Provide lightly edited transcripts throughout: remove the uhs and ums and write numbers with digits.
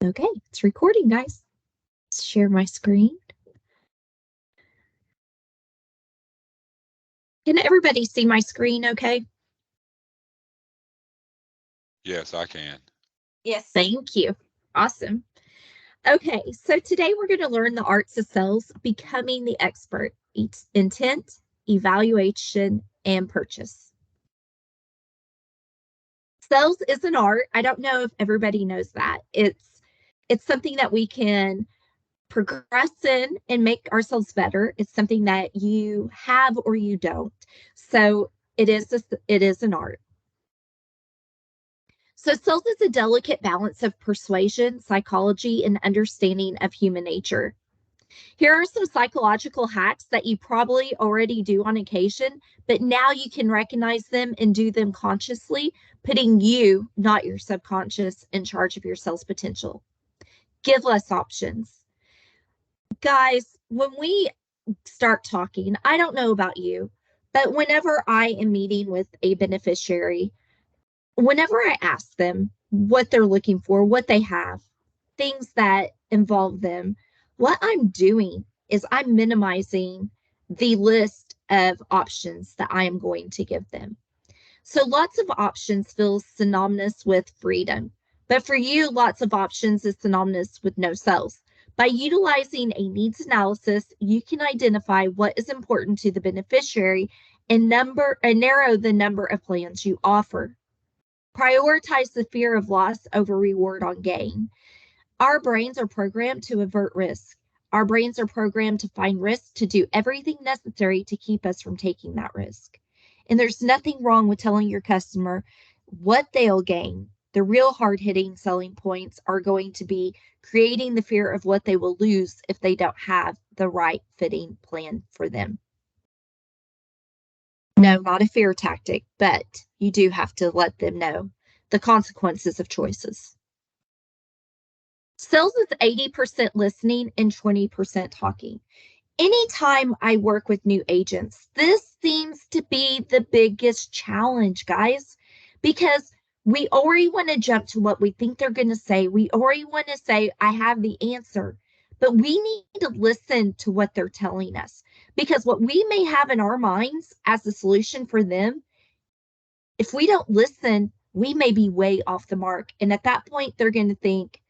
Okay, it's recording, guys. Let's share my screen. Can everybody see my screen okay? Yes, I can. Yes. Thank you. Awesome. Okay, so today we're going to learn the arts of sales, becoming the expert, intent, evaluation, and purchase. Sales is an art. I don't know if everybody knows that. It's something that we can progress in and make ourselves better. It's something that you have or you don't. So it is an art. So sales is a delicate balance of persuasion, psychology, and understanding of human nature. Here are some psychological hacks that you probably already do on occasion, but now you can recognize them and do them consciously, putting you, not your subconscious, in charge of your sales potential. Give less options. Guys, when we start talking, I don't know about you, but whenever I am meeting with a beneficiary, whenever I ask them what they're looking for, what they have, things that involve them, what I'm doing is I'm minimizing the list of options that I am going to give them. So lots of options feels synonymous with freedom. But for you, lots of options is synonymous with no sales. By utilizing a needs analysis, you can identify what is important to the beneficiary and narrow the number of plans you offer. Prioritize the fear of loss over reward on gain. Our brains are programmed to avert risk. Our brains are programmed to find risk, to do everything necessary to keep us from taking that risk. And there's nothing wrong with telling your customer what they'll gain. The real hard hitting selling points are going to be creating the fear of what they will lose if they don't have the right fitting plan for them. No, not a fear tactic, but you do have to let them know the consequences of choices. Sales is 80% listening and 20% talking. Anytime I work with new agents, this seems to be the biggest challenge, guys, because we already want to jump to what we think they're going to say. We already want to say, I have the answer, but we need to listen to what they're telling us, because what we may have in our minds as a solution for them, if we don't listen, we may be way off the mark. And at that point, they're going to think,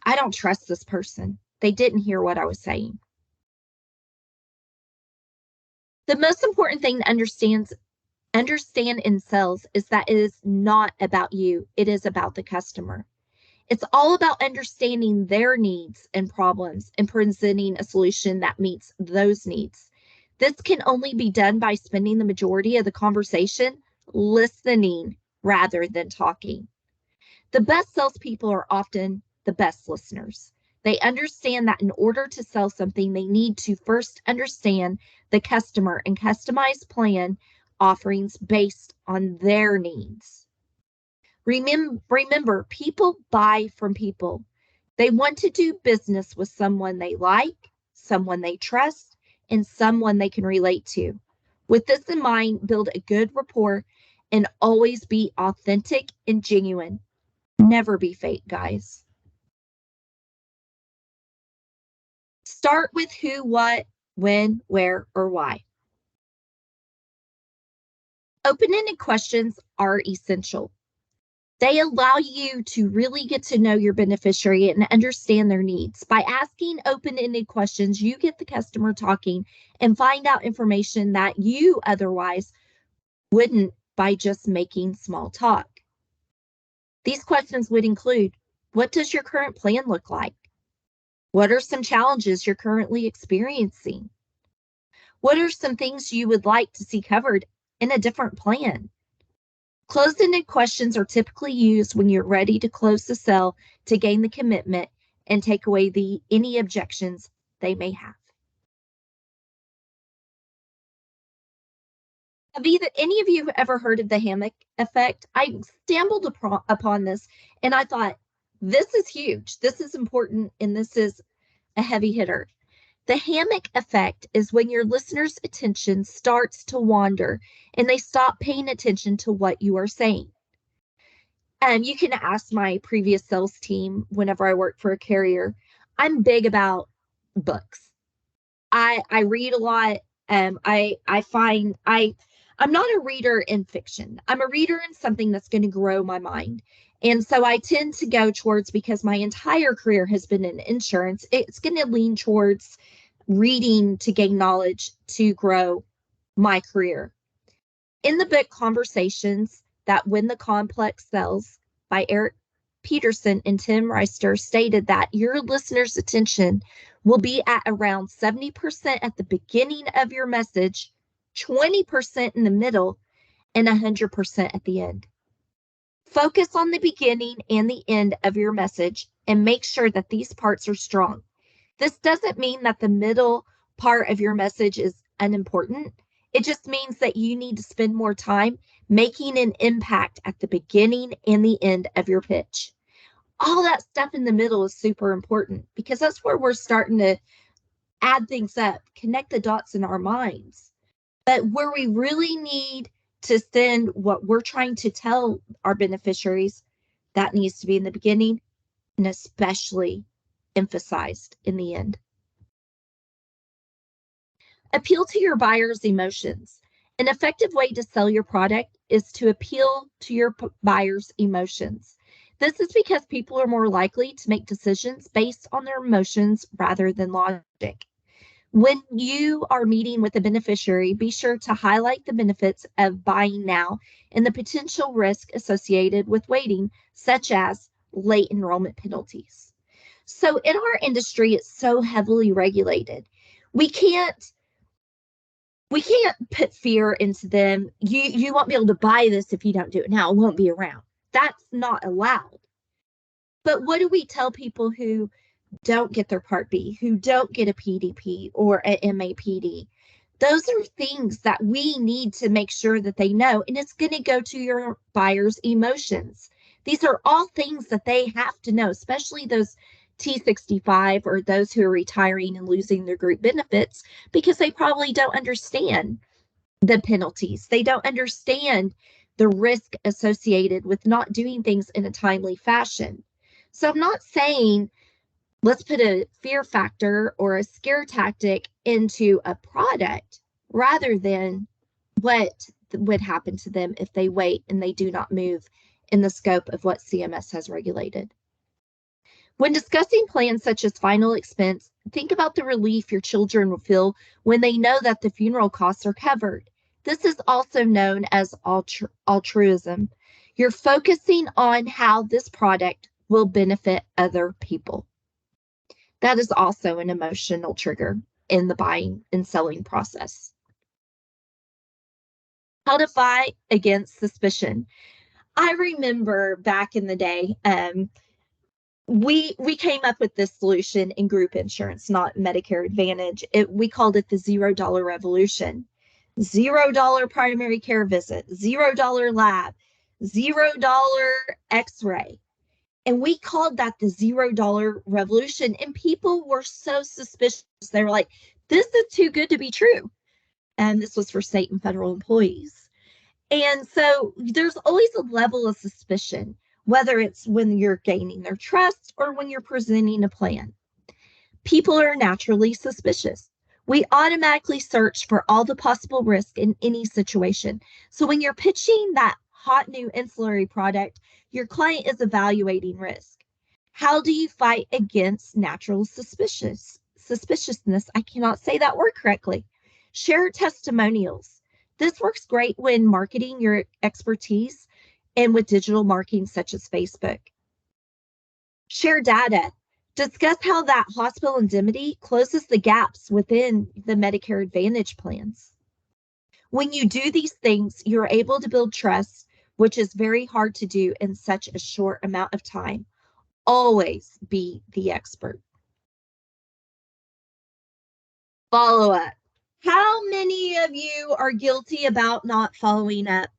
I don't trust this person. They didn't hear what I was saying. The most important thing to understand in sales is that it is not about you. It is about the customer. It's all about understanding their needs and problems and presenting a solution that meets those needs. This can only be done by spending the majority of the conversation listening rather than talking. The best salespeople are often the best listeners. They understand that in order to sell something, they need to first understand the customer and customize plan offerings based on their needs. Remember, people buy from people. They want to do business with someone they like, someone they trust, and someone they can relate to. With this in mind, build a good rapport and always be authentic and genuine. Never be fake, guys. Start with who, what, when, where, or why. Open-ended questions are essential. They allow you to really get to know your beneficiary and understand their needs. By asking open-ended questions, you get the customer talking and find out information that you otherwise wouldn't by just making small talk. These questions would include, what does your current plan look like? What are some challenges you're currently experiencing? What are some things you would like to see covered in a different plan? Closed-ended questions are typically used when you're ready to close the sale to gain the commitment and take away any objections they may have. Have any of you ever heard of the hammock effect? I stumbled upon this and I thought, this is huge, this is important, and this is a heavy hitter. The hammock effect is when your listener's attention starts to wander and they stop paying attention to what you are saying. You can ask my previous sales team whenever I worked for a carrier. I'm big about books. I read a lot. I'm not a reader in fiction. I'm a reader in something that's going to grow my mind. And so I tend to go towards, because my entire career has been in insurance, it's going to lean towards reading to gain knowledge to grow my career. In the book Conversations That Win the Complex Sells by Eric Peterson and Tim Reister stated that your listener's attention will be at around 70% at the beginning of your message, 20% in the middle, and 100% at the end. Focus on the beginning and the end of your message and make sure that these parts are strong. This doesn't mean that the middle part of your message is unimportant. It just means that you need to spend more time making an impact at the beginning and the end of your pitch. All that stuff in the middle is super important, because that's where we're starting to add things up, connect the dots in our minds. But where we really need to send what we're trying to tell our beneficiaries, that needs to be in the beginning and especially emphasized in the end. Appeal to your buyer's emotions. An effective way to sell your product is to appeal to your buyer's emotions. This is because people are more likely to make decisions based on their emotions rather than logic. When you are meeting with a beneficiary, be sure to highlight the benefits of buying now and the potential risk associated with waiting, such as late enrollment penalties. So in our industry, it's so heavily regulated. We can't put fear into them. You won't be able to buy this if you don't do it now. It won't be around. That's not allowed. But what do we tell people who don't get their Part B, who don't get a PDP or a MAPD? Those are things that we need to make sure that they know, and it's going to go to your buyer's emotions. These are all things that they have to know, especially those T65 or those who are retiring and losing their group benefits, because they probably don't understand the penalties. They don't understand the risk associated with not doing things in a timely fashion. So I'm not saying let's put a fear factor or a scare tactic into a product rather than what would happen to them if they wait and they do not move in the scope of what CMS has regulated. When discussing plans such as final expense, think about the relief your children will feel when they know that the funeral costs are covered. This is also known as altruism. You're focusing on how this product will benefit other people. That is also an emotional trigger in the buying and selling process. How to fight against suspicion. I remember back in the day, we came up with this solution in group insurance, not Medicare Advantage. We called it the $0 revolution. $0 primary care visit, $0 lab, $0 x-ray. And we called that the $0 revolution. And people were so suspicious. They were like, this is too good to be true. And this was for state and federal employees. And so there's always a level of suspicion, whether it's when you're gaining their trust or when you're presenting a plan. People are naturally suspicious. We automatically search for all the possible risk in any situation. So when you're pitching that hot new ancillary product, your client is evaluating risk. How do you fight against natural suspiciousness? I cannot say that word correctly. Share testimonials. This works great when marketing your expertise and with digital marketing such as Facebook. Share data. Discuss how that hospital indemnity closes the gaps within the Medicare Advantage plans. When you do these things, you're able to build trust, which is very hard to do in such a short amount of time. Always be the expert. Follow up. How many of you are guilty about not following up?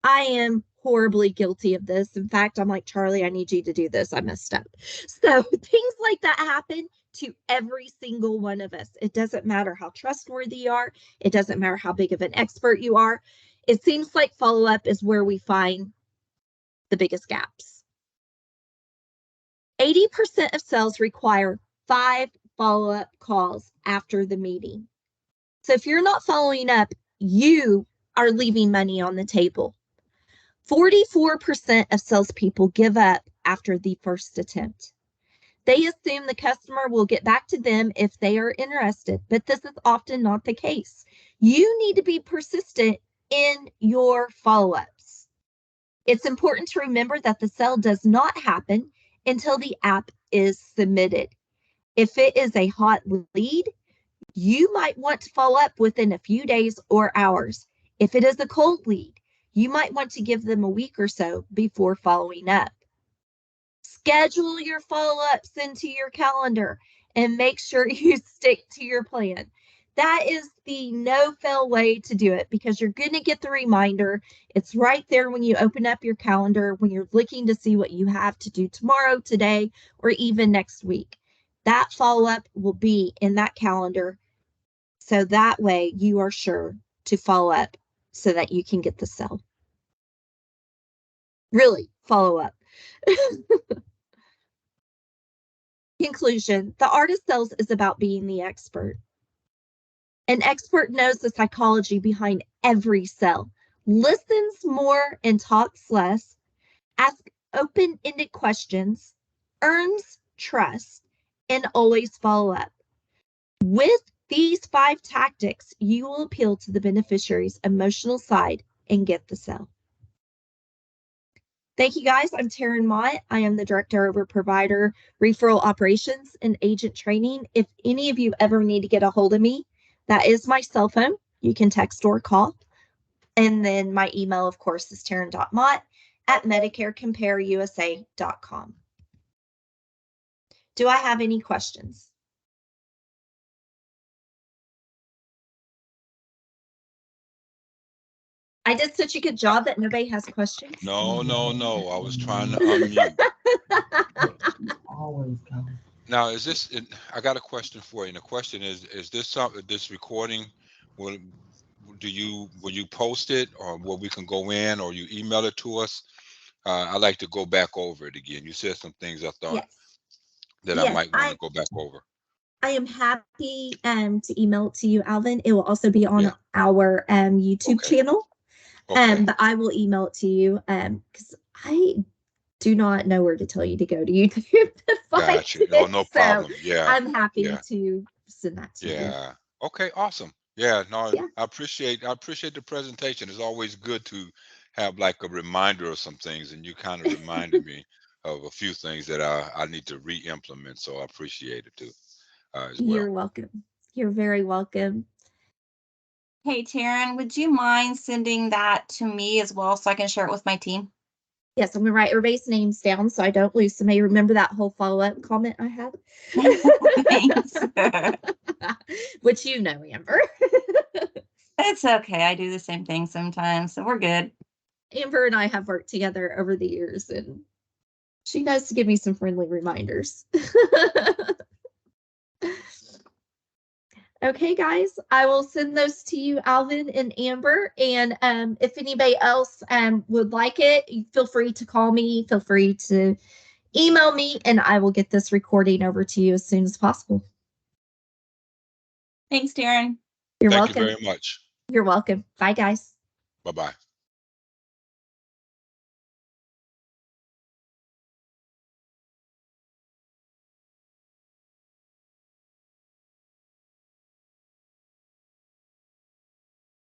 I am horribly guilty of this. In fact, I'm like, Charlie, I need you to do this. I messed up. So things like that happen to every single one of us. It doesn't matter how trustworthy you are. It doesn't matter how big of an expert you are. It seems like follow-up is where we find the biggest gaps. 80% of sales require 5 follow-up calls after the meeting. So if you're not following up, you are leaving money on the table. 44% of salespeople give up after the first attempt. They assume the customer will get back to them if they are interested, but this is often not the case. You need to be persistent in your follow-ups. It's important to remember that the sale does not happen until the app is submitted. If it is a hot lead, you might want to follow up within a few days or hours. If it is a cold lead, you might want to give them a week or so before following up. Schedule your follow-ups into your calendar and make sure you stick to your plan. That is the no-fail way to do it because you're going to get the reminder. It's right there when you open up your calendar, when you're looking to see what you have to do tomorrow, today, or even next week. That follow-up will be in that calendar. So that way you are sure to follow up so that you can get the sale. Really, follow up. Conclusion, the art of sales is about being the expert. An expert knows the psychology behind every sale, listens more and talks less, asks open-ended questions, earns trust, and always follow up. With these 5 tactics, you will appeal to the beneficiary's emotional side and get the sale. Thank you, guys. I'm Taryn Mott. I am the Director over Provider Referral Operations and Agent Training. If any of you ever need to get a hold of me, that is my cell phone. You can text or call. And then my email, of course, is taryn.mott@medicarecompareusa.com. Do I have any questions? I did such a good job that nobody has questions. No. I was trying to unmute. Always come. Now, is this? I got a question for you. And the question is this something? This recording will you post it, or where we can go in, or you email it to us? I like to go back over it again. You said some things I thought Yes. that Yes, I might want to go back over. I am happy to email it to you, Alvin. It will also be on our YouTube channel. Okay. But I will email it to you because I do not know where to tell you to go to YouTube to find Gotcha. it. Oh, no problem. So Yeah. I'm happy Yeah. to send that to you. Yeah. Okay. Awesome. Yeah. No, Yeah. I appreciate the presentation. It's always good to have like a reminder of some things, and you kind of reminded me of a few things that I need to re-implement. So I appreciate it too, as well. You're welcome. You're very welcome. Hey, Taryn, would you mind sending that to me as well so I can share it with my team? Yes, I'm gonna write everybody's names down so I don't lose somebody. Remember that whole follow-up comment I had? Thanks. Which you know, Amber. It's okay. I do the same thing sometimes, so we're good. Amber and I have worked together over the years, and she knows to give me some friendly reminders. Okay, guys, I will send those to you, Alvin and Amber. And if anybody else would like it, feel free to call me. Feel free to email me, and I will get this recording over to you as soon as possible. Thanks, Taryn. You're Thank welcome. you very much. You're welcome. Bye, guys. Bye-bye.